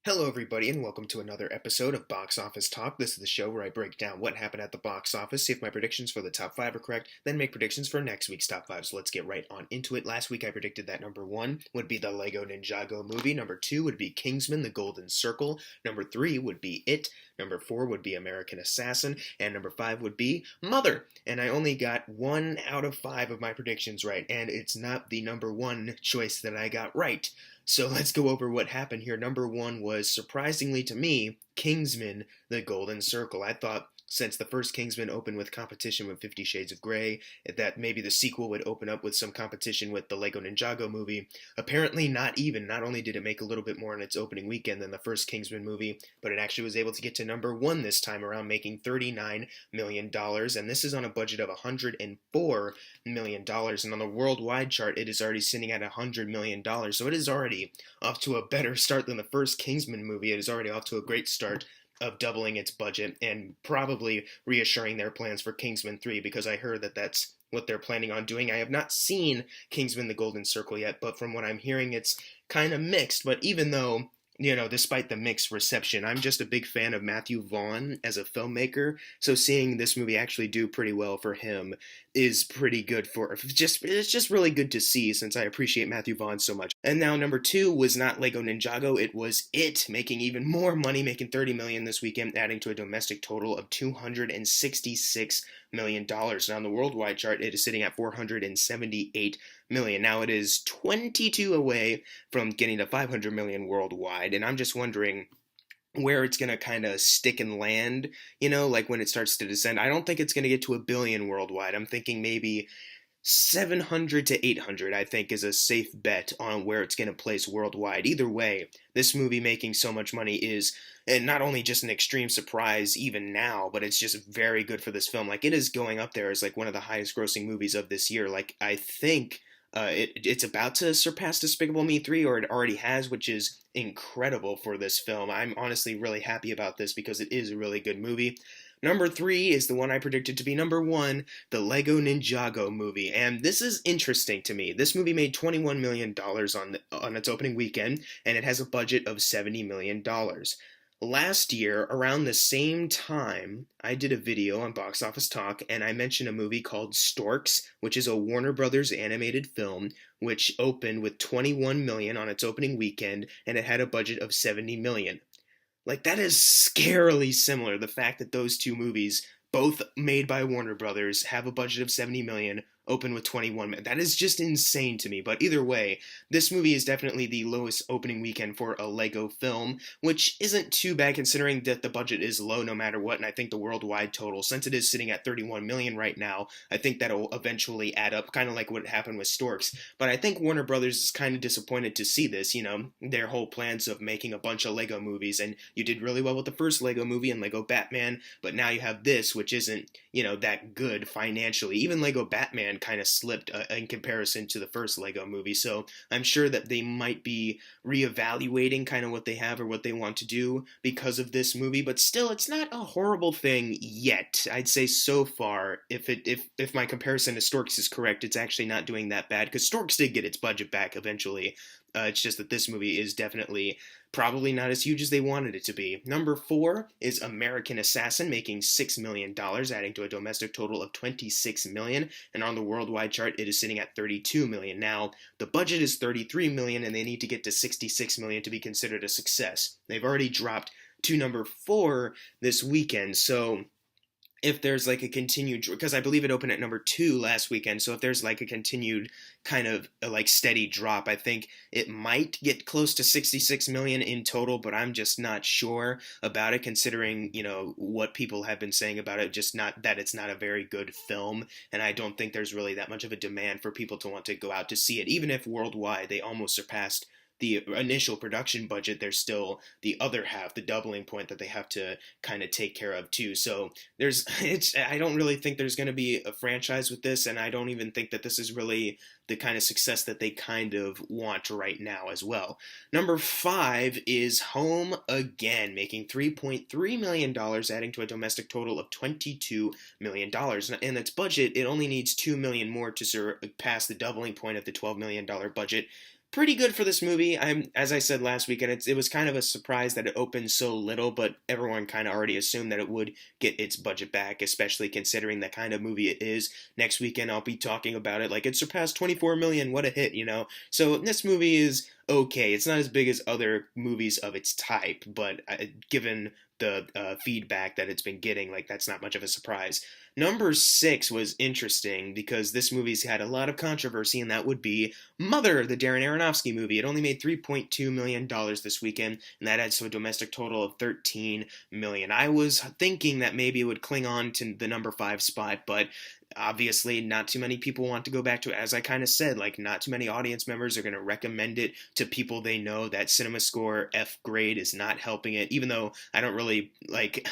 Hello, everybody, and welcome to another episode of Box Office Talk. This is the show where I break down what happened at the box office, see if my predictions for the top five are correct, then make predictions for next week's top five. So let's get right on into it. Last week I predicted that number one would be the Lego Ninjago movie, number two would be Kingsman, The Golden Circle, number three would be It, number four would be American Assassin, and number five would be Mother. And I only got 1 out of 5 of my predictions right, and it's not the number one choice that I got right. So let's go over what happened here. Number one was, surprisingly to me, Kingsman, The Golden Circle. I thought since the first Kingsman opened with competition with 50 Shades of Grey, that maybe the sequel would open up with some competition with the Lego Ninjago movie. Apparently not even. Not only did it make a little bit more in its opening weekend than the first Kingsman movie, but it actually was able to get to number one this time around, making $39 million. And this is on a budget of $104 million. And on the worldwide chart, it is already sitting at $100 million. So it is already off to a better start than the first Kingsman movie. It is already off to a great start of doubling its budget and probably reassuring their plans for Kingsman 3, because I heard that that's what they're planning on doing. I have not seen Kingsman: The Golden Circle yet, but from what I'm hearing, it's kind of mixed. But even though, despite the mixed reception, I'm just a big fan of Matthew Vaughn as a filmmaker, so seeing this movie actually do pretty well for him is pretty good it's just really good to see, since I appreciate Matthew Vaughn so much. And now number two was not Lego Ninjago, it was It, making even more money, making $30 million this weekend, adding to a domestic total of $266 million. Now on the worldwide chart, it is sitting at $478 million. Now it is 22 away from getting to $500 million worldwide, and I'm just wondering where it's going to kind of stick and land, like when it starts to descend. I don't think it's going to get to $1 billion worldwide. I'm thinking maybe 700 to 800, I think, is a safe bet on where it's going to place worldwide. Either way, this movie making so much money is not only just an extreme surprise even now, but it's just very good for this film. Like, it is going up there as like one of the highest grossing movies of this year. Like, I think it's about to surpass Despicable Me 3, or it already has, which is incredible for this film. I'm honestly really happy about this because it is a really good movie. Number three is the one I predicted to be number one, the Lego Ninjago movie. And this is interesting to me. This movie made $21 million on its opening weekend, and it has a budget of $70 million. Last year, around the same time, I did a video on Box Office Talk, and I mentioned a movie called Storks, which is a Warner Brothers animated film, which opened with $21 million on its opening weekend, and it had a budget of $70 million. Like, that is scarily similar. The fact that those two movies, both made by Warner Brothers, have a budget of $70 million, open with 21 million. That is just insane to me. But either way, this movie is definitely the lowest opening weekend for a Lego film, which isn't too bad considering that the budget is low no matter what. And I think the worldwide total, since it is sitting at 31 million right now, I think that'll eventually add up, kind of like what happened with Storks. But I think Warner Brothers is kind of disappointed to see this, their whole plans of making a bunch of Lego movies. And you did really well with the first Lego movie and Lego Batman, but now you have this, which isn't, that good financially. Even Lego Batman kind of slipped in comparison to the first Lego movie. So I'm sure that they might be reevaluating kind of what they have or what they want to do because of this movie. But still, it's not a horrible thing yet. I'd say so far, if my comparison to Storks is correct, it's actually not doing that bad, because Storks did get its budget back eventually. It's just that this movie is definitely probably not as huge as they wanted it to be. Number four is American Assassin, making $6 million, adding to a domestic total of $26 million. And on the worldwide chart, it is sitting at $32 million. Now, the budget is $33 million, and they need to get to $66 million to be considered a success. They've already dropped to number four this weekend, so if there's like a continued, because I believe it opened at number two last weekend, so if there's like a continued kind of like steady drop, I think it might get close to 66 million in total, but I'm just not sure about it, considering, what people have been saying about it, just not that it's not a very good film, and I don't think there's really that much of a demand for people to want to go out to see it. Even if worldwide they almost surpassed the initial production budget, there's still the other half, the doubling point that they have to kind of take care of too. So I don't really think there's going to be a franchise with this, and I don't even think that this is really the kind of success that they kind of want right now as well. Number five is Home Again, making $3.3 million, adding to a domestic total of $22 million. And its budget, it only needs $2 million more to surpass the doubling point of the $12 million budget, pretty good for this movie. As I said last week, and it was kind of a surprise that it opened so little, but everyone kind of already assumed that it would get its budget back, especially considering the kind of movie it is. Next weekend, I'll be talking about it like it surpassed 24 million. What a hit, you know? So this movie is okay. It's not as big as other movies of its type, but given the feedback that it's been getting, like that's not much of a surprise. Number six was interesting because this movie's had a lot of controversy, and that would be Mother, the Darren Aronofsky movie. It only made $3.2 million this weekend, and that adds to a domestic total of $13 million. I was thinking that maybe it would cling on to the number five spot, but obviously not too many people want to go back to it. As I kind of said, like not too many audience members are going to recommend it to people they know. That cinema score F grade is not helping it, even though I don't really like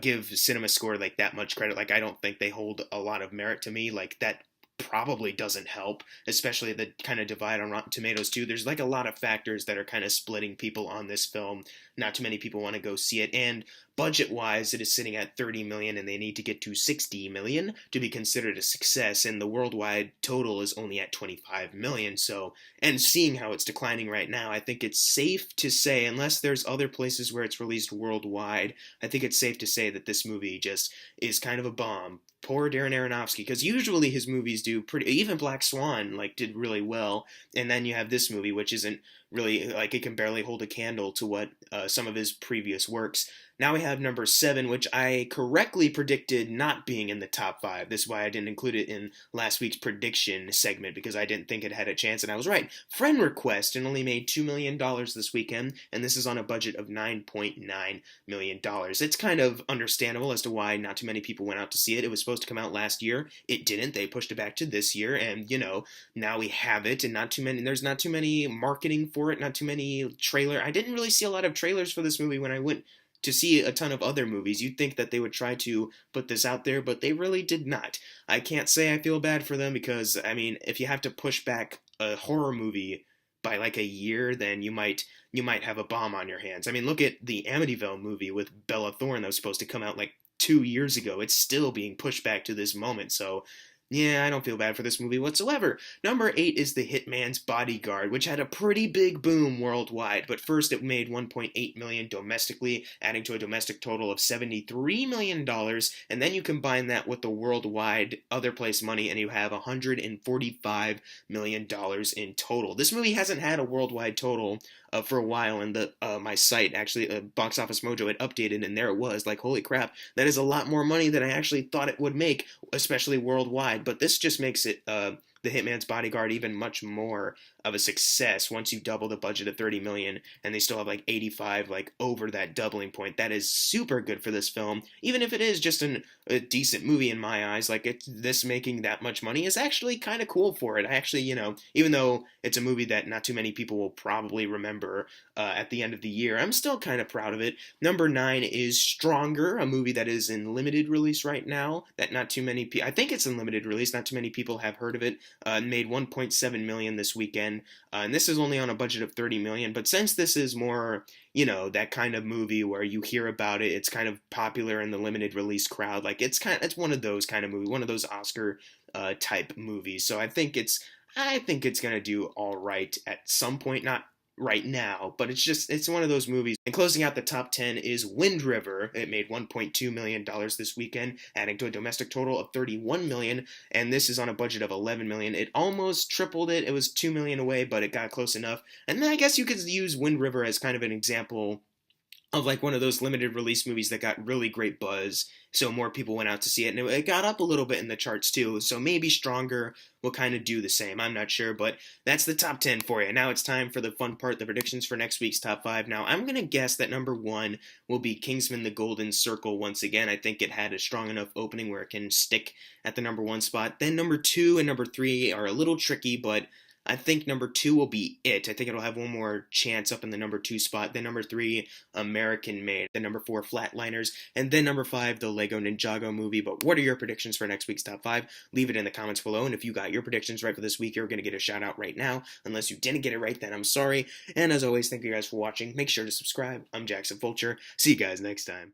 give cinema score like that much credit. Like I don't think they hold a lot of merit to me. Like that probably doesn't help, especially the kind of divide on Rotten Tomatoes too. There's like a lot of factors that are kind of splitting people on this film. Not too many people want to go see it, and budget wise it is sitting at 30 million and they need to get to 60 million to be considered a success, and the worldwide total is only at 25 million. So, and seeing how it's declining right now, I think it's safe to say, unless there's other places where it's released worldwide, I think it's safe to say that this movie just is kind of a bomb. Poor Darren Aronofsky, because usually his movies do pretty. Even Black Swan like did really well, and then you have this movie, which isn't really like it can barely hold a candle to what some of his previous works. Now we have number seven, which I correctly predicted not being in the top five. This is why I didn't include it in last week's prediction segment, because I didn't think it had a chance, and I was right. Friend Request, and only made $2 million this weekend, and this is on a budget of $9.9 million. It's kind of understandable as to why not too many people went out to see it. It was supposed to come out last year. It didn't. They pushed it back to this year, and now we have it, and there's not too many marketing for it, not too many trailer. I didn't really see a lot of trailers for this movie when I went to see a ton of other movies. You'd think that they would try to put this out there, but they really did not. I can't say I feel bad for them because, I mean, if you have to push back a horror movie by like a year, then you might have a bomb on your hands. I mean, look at the Amityville movie with Bella Thorne that was supposed to come out like 2 years ago. It's still being pushed back to this moment, so yeah, I don't feel bad for this movie whatsoever. Number 8 is The Hitman's Bodyguard, which had a pretty big boom worldwide, but first it made $1.8 million domestically, adding to a domestic total of $73 million, and then you combine that with the worldwide other place money, and you have $145 million in total. This movie hasn't had a worldwide total for a while, and my site, actually, Box Office Mojo, had updated, and there it was. Like, holy crap, that is a lot more money than I actually thought it would make, especially worldwide. But this just makes it The Hitman's Bodyguard even much more of a success once you double the budget of 30 million, and they still have like 85 like over that doubling point. That is super good for this film, even if it is just a decent movie in my eyes. Like this making that much money is actually kind of cool for it. I actually, even though it's a movie that not too many people will probably remember at the end of the year, I'm still kind of proud of it. Number 9 is Stronger, a movie that is in limited release right now, that not too many people, I think it's in limited release, not too many people have heard of it. Made 1.7 million this weekend, and this is only on a budget of 30 million. But since this is more, that kind of movie where you hear about it, it's kind of popular in the limited release crowd. Like it's one of those kind of movies, one of those Oscar type movies. So I think it's gonna do all right at some point, not right now, but it's one of those movies. And closing out the top 10 is Wind River. It made $1.2 million this weekend, adding to a domestic total of $31 million, and this is on a budget of $11 million. It almost tripled it. It was $2 million away, but it got close enough. And then I guess you could use Wind River as kind of an example of like one of those limited release movies that got really great buzz, so more people went out to see it, and it got up a little bit in the charts too, so maybe Stronger will kind of do the same. I'm not sure, but that's the top 10 for you. Now it's time for the fun part, the predictions for next week's top 5. Now, I'm going to guess that number 1 will be Kingsman: The Golden Circle once again. I think it had a strong enough opening where it can stick at the number 1 spot. Then number 2 and number 3 are a little tricky, but I think number 2 will be it. I think it'll have one more chance up in the number 2 spot. Then number 3, American Made. Then number 4, Flatliners. And then number 5, the Lego Ninjago movie. But what are your predictions for next week's top 5? Leave it in the comments below. And if you got your predictions right for this week, you're going to get a shout out right now. Unless you didn't get it right, then I'm sorry. And as always, thank you guys for watching. Make sure to subscribe. I'm Jackson Fulcher. See you guys next time.